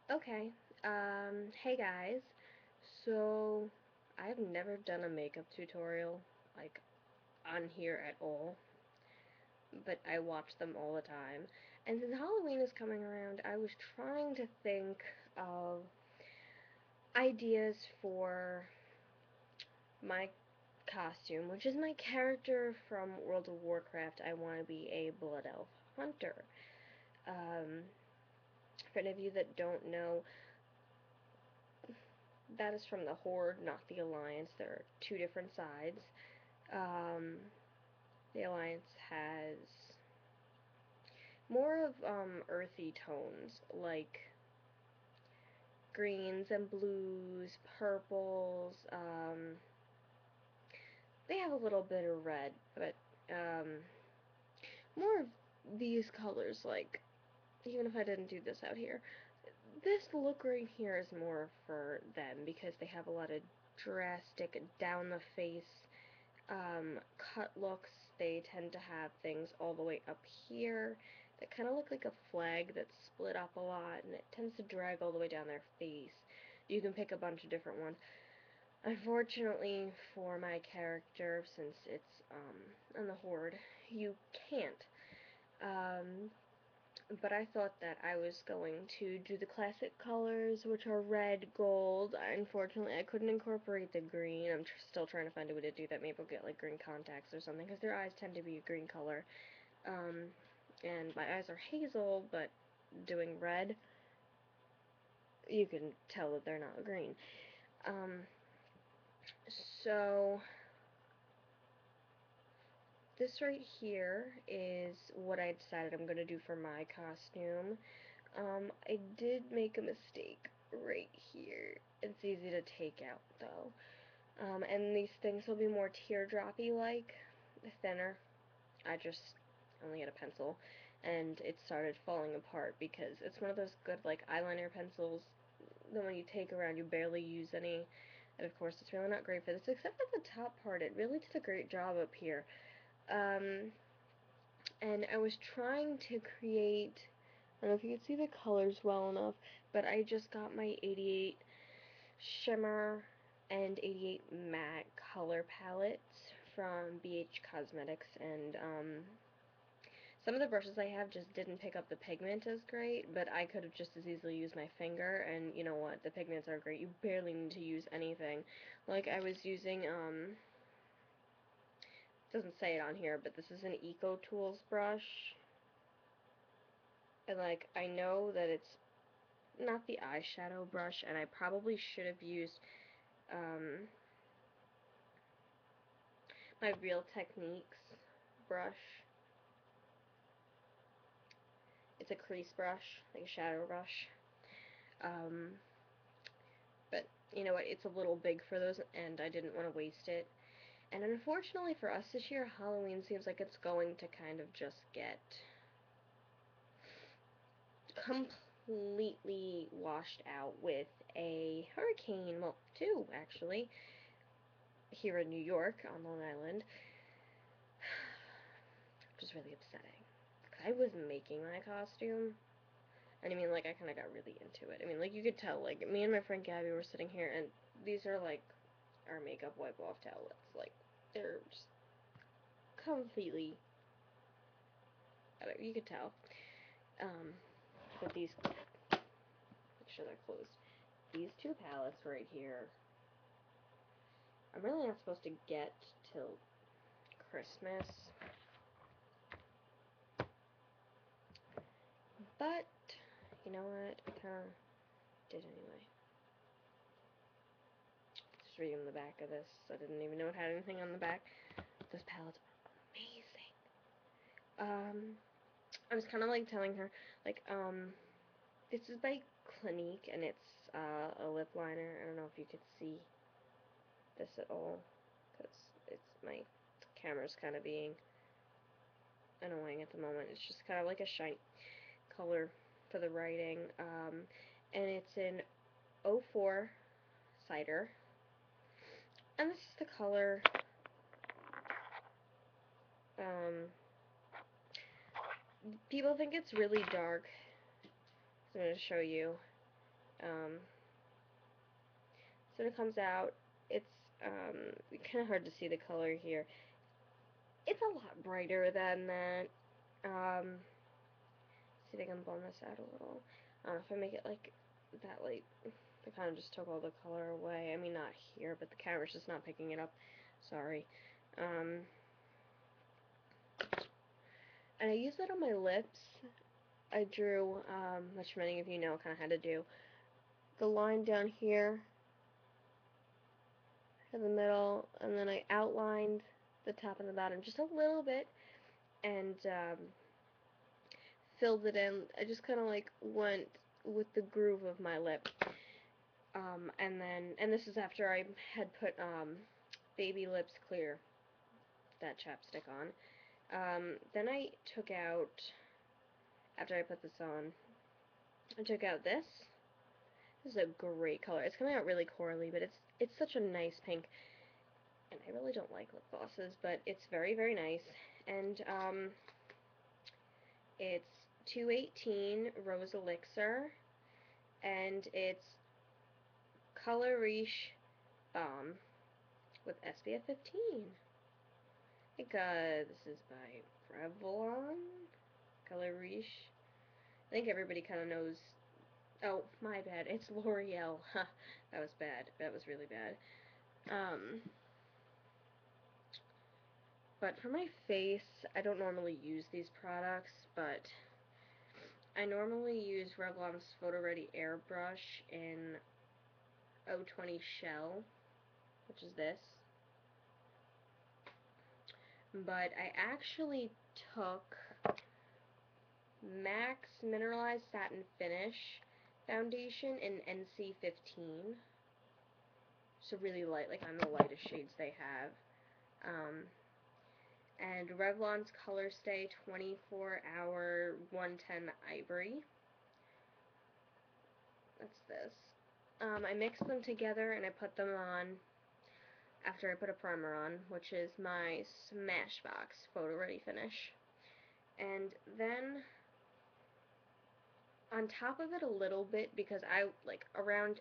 Okay. Hey guys. So, I've never done a makeup tutorial, like, on here at all, but I watch them all the time. And since Halloween is coming around, I was trying to think of ideas for my costume, which is my character from World of Warcraft. I want to be a Blood Elf Hunter. Um, for any of you that don't know, that is from the Horde, not the Alliance. There are two different sides. Um, the Alliance has more of earthy tones, like greens and blues, purples. They have a little bit of red, but um, more of these colors. Like, even if I didn't do this out here, this look right here is more for them because they have a lot of drastic down the face cut looks. They tend to have things all the way up here that kind of look like a flag that's split up a lot, and it tends to drag all the way down their face. You can pick a bunch of different ones. Unfortunately for my character, since it's on the Horde, you can't. Um, but I thought that I was going to do the classic colors, which are red, gold. Unfortunately, I couldn't incorporate the green. I'm still trying to find a way to do that. Maybe I'll get like green contacts or something, because their eyes tend to be a green color. Um, and my eyes are hazel, but doing red, you can tell that they're not green. Um, so this right here is what I decided I'm going to do for my costume. I did make a mistake right here. It's easy to take out though. And these things will be more teardroppy like, thinner. I just only had a pencil and it started falling apart because it's one of those good like eyeliner pencils that when you take around you barely use any. And of course it's really not great for this, except at the top part. It really did a great job up here. And I was trying to create, I don't know if you can see the colors well enough, but I just got my 88 shimmer and 88 matte color palettes from BH Cosmetics, and some of the brushes I have just didn't pick up the pigment as great, but I could have just as easily used my finger, and you know what, the pigments are great. You barely need to use anything. Like I was using, it doesn't say it on here, but this is an Eco Tools brush, and like I know that it's not the eyeshadow brush, and I probably should have used um, my Real Techniques brush. It's a crease brush, like a shadow brush. Um, but you know what? It's a little big for those, and I didn't want to waste it. And unfortunately for us this year, Halloween seems like it's going to kind of just get completely washed out with a hurricane. Well, two actually, here in New York on Long Island, which is really upsetting. I was making my costume, and I mean, like, I kind of got really into it. I mean, like, you could tell, like, me and my friend Gabby were sitting here, and these are, like, our makeup wipe-off towelettes. Like, they're just completely, you could tell. But these, make sure they're closed. These two palettes right here, I'm really not supposed to get till Christmas, but, you know what, I kind of did anyway. Just reading the back of this, I didn't even know it had anything on the back. Those palettes are amazing. I was kind of like telling her, like, this is by Clinique, and it's a lip liner. I don't know if you could see this at all, because it's my camera's kind of being annoying at the moment. It's just kind of like a shine color for the writing, and it's in 04 cider, and this is the color. Um, People think it's really dark, so I'm going to show you. Um, so when it comes out, it's kind of hard to see the color here. It's a lot brighter than that. See if I can blend this out a little. If I make it like that light, I kind of just took all the color away. I mean, not here, but the camera's just not picking it up. Sorry. And I used that on my lips. I drew, which many of you know kind of how to do, the line down here in the middle, and then I outlined the top and the bottom just a little bit, and filled it in. I just kind of like went with the groove of my lip. And this is after I had put Baby Lips Clear, that chapstick on. Then I took out, after I put this on, I took out this. This is a great color. It's coming out really corally, but it's such a nice pink. And I really don't like lip glosses, but it's very, very nice. And it's 218 Rose Elixir, and it's Color Riche Balm with SPF 15. I think this is by Revlon, Color Riche. I think everybody kind of knows. Oh, my bad. It's L'Oreal. That was bad. That was really bad. But for my face, I don't normally use these products, but I normally use Revlon's Photo Ready Airbrush in 020 Shell, which is this. But I actually took MAC's Mineralized Satin Finish foundation in NC15. So really light, like on the lightest shades they have. And Revlon's Color Stay 24 Hour 110 Ivory. That's this. I mixed them together and I put them on after I put a primer on, which is my Smashbox Photo Ready Finish. And then on top of it a little bit, because I, like, around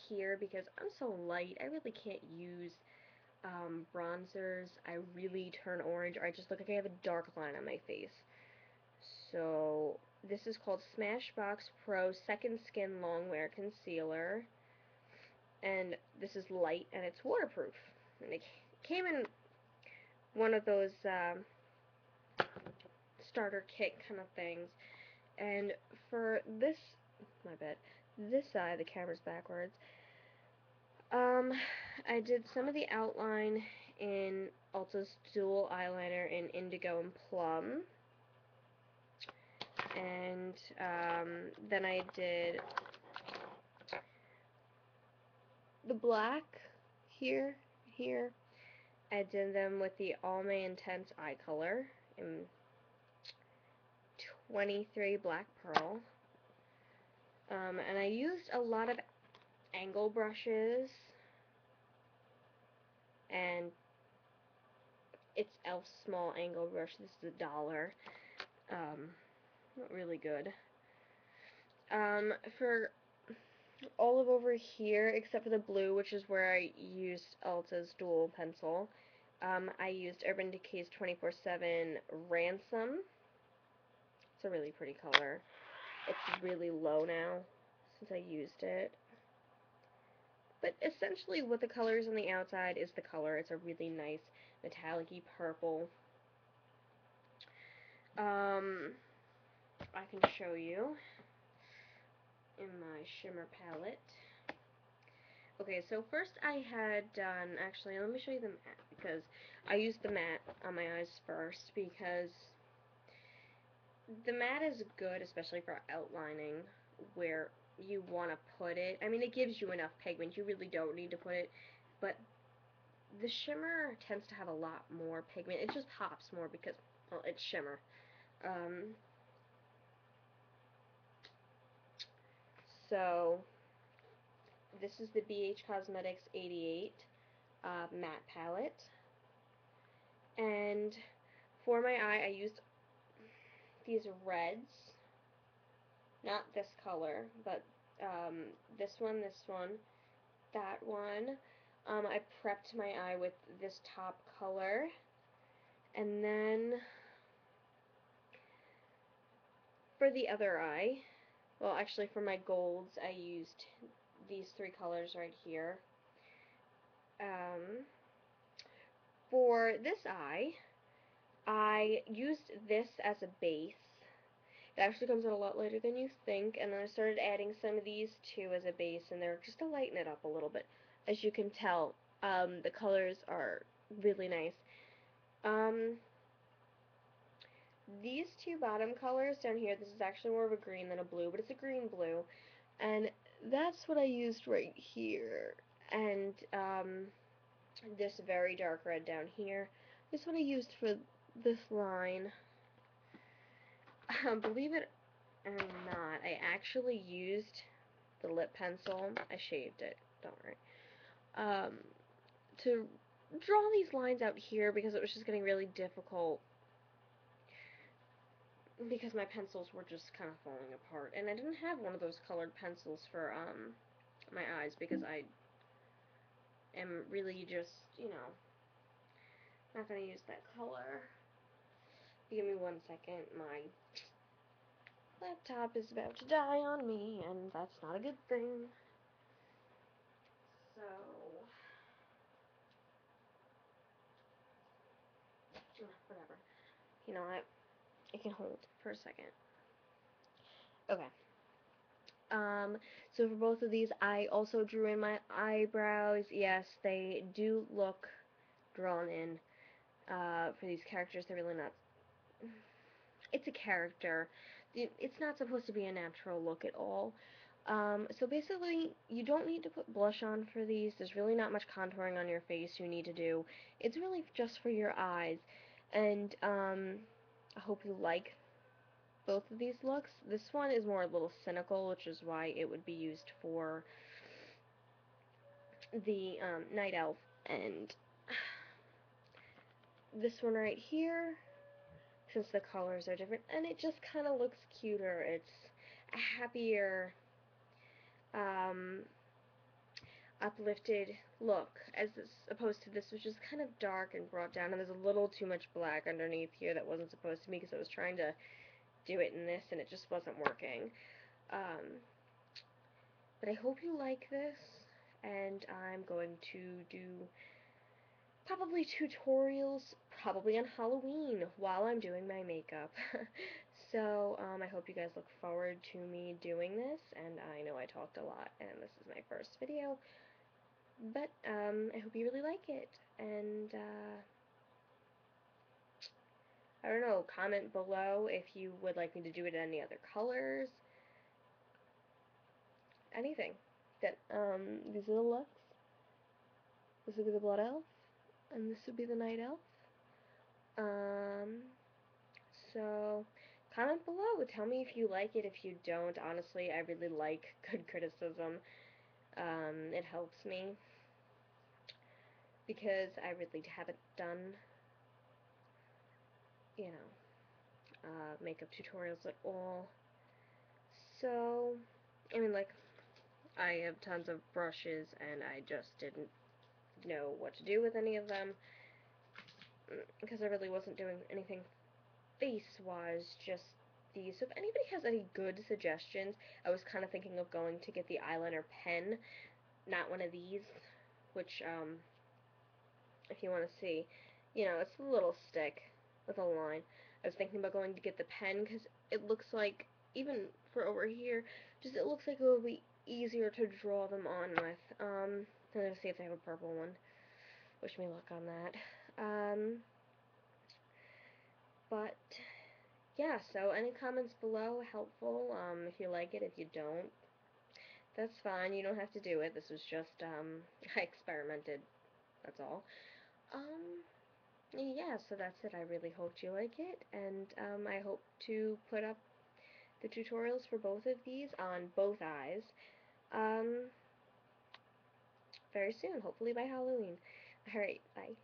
here, because I'm so light, I really can't use bronzers. I really turn orange, or I just look like I have a dark line on my face. So this is called Smashbox Pro Second Skin Longwear Concealer, and this is light and it's waterproof. And it came in one of those starter kit kind of things. And for this, my bad, this side, the camera's backwards. I did some of the outline in Ulta's Dual Eyeliner in Indigo and Plum. And then I did the black here. I did them with the Almay Intense Eye Color in 23 Black Pearl. And I used a lot of angle brushes, and it's elf's small angle brush. This is $1. Really good. For all of over here, except for the blue, which is where I used Ulta's dual pencil, I used Urban Decay's 24/7 Ransom. It's a really pretty color. It's really low now since I used it. But essentially what the color is on the outside is the color. It's a really nice metallic-y purple. I can show you in my shimmer palette. Okay, so first I had done, actually, let me show you the matte, because I used the matte on my eyes first, because the matte is good, especially for outlining where you want to put it. I mean, it gives you enough pigment, you really don't need to put it, but the shimmer tends to have a lot more pigment. It just pops more because, well, it's shimmer. So this is the BH Cosmetics 88 matte palette, and for my eye I used these reds, not this color, but this one, that one. I prepped my eye with this top color, and then for the other eye, well, actually for my golds, I used these three colors right here. For this eye, I used this as a base. It actually comes out a lot lighter than you think, and then I started adding some of these too as a base, and they're just to lighten it up a little bit. As you can tell, the colors are really nice. These two bottom colors down here, this is actually more of a green than a blue, but it's a green-blue, and that's what I used right here. And, this very dark red down here, this is what I used for this line. Believe it or not, I actually used the lip pencil, I shaved it, don't worry, to draw these lines out here because it was just getting really difficult because my pencils were just kind of falling apart, and I didn't have one of those colored pencils for, my eyes because I am really just, not gonna use that color. Give me 1 second, my laptop is about to die on me, and that's not a good thing. So, whatever. You know what? It can hold for a second. Okay. So for both of these, I also drew in my eyebrows. Yes, they do look drawn in. For these characters, they're really not. It's a character. It's not supposed to be a natural look at all. So basically, you don't need to put blush on for these. There's really not much contouring on your face you need to do. It's really just for your eyes. And, I hope you like both of these looks. This one is more a little cynical, which is why it would be used for the, Night Elf. And this one right here, since the colors are different, and it just kind of looks cuter. It's a happier, uplifted look, as opposed to this, which is kind of dark and brought down, and there's a little too much black underneath here that wasn't supposed to be, because I was trying to do it in this, and it just wasn't working. But I hope you like this, and I'm going to do probably tutorials, probably on Halloween, while I'm doing my makeup. So, I hope you guys look forward to me doing this, and I know I talked a lot, and this is my first video, but, I hope you really like it, and, I don't know, comment below if you would like me to do it in any other colors, anything. That, these are the looks. This would be the Blood Elf, and this would be the Night Elf. So, comment below. Tell me if you like it, if you don't. Honestly, I really like good criticism. It helps me, because I really haven't done, makeup tutorials at all. So, I mean, like, I have tons of brushes, and I just didn't know what to do with any of them, because I really wasn't doing anything face-wise, just these. So if anybody has any good suggestions, I was kind of thinking of going to get the eyeliner pen, not one of these, which, if you want to see, it's a little stick with a line. I was thinking about going to get the pen, because it looks like, even for over here, just it looks like it would be easier to draw them on with. I'm gonna see if they have a purple one. Wish me luck on that. But yeah, so any comments below, helpful. If you like it, if you don't, that's fine, you don't have to do it. This was just, I experimented, that's all. Yeah, so that's it. I really hoped you like it, and, I hope to put up the tutorials for both of these on both eyes, very soon, hopefully by Halloween. Alright, bye.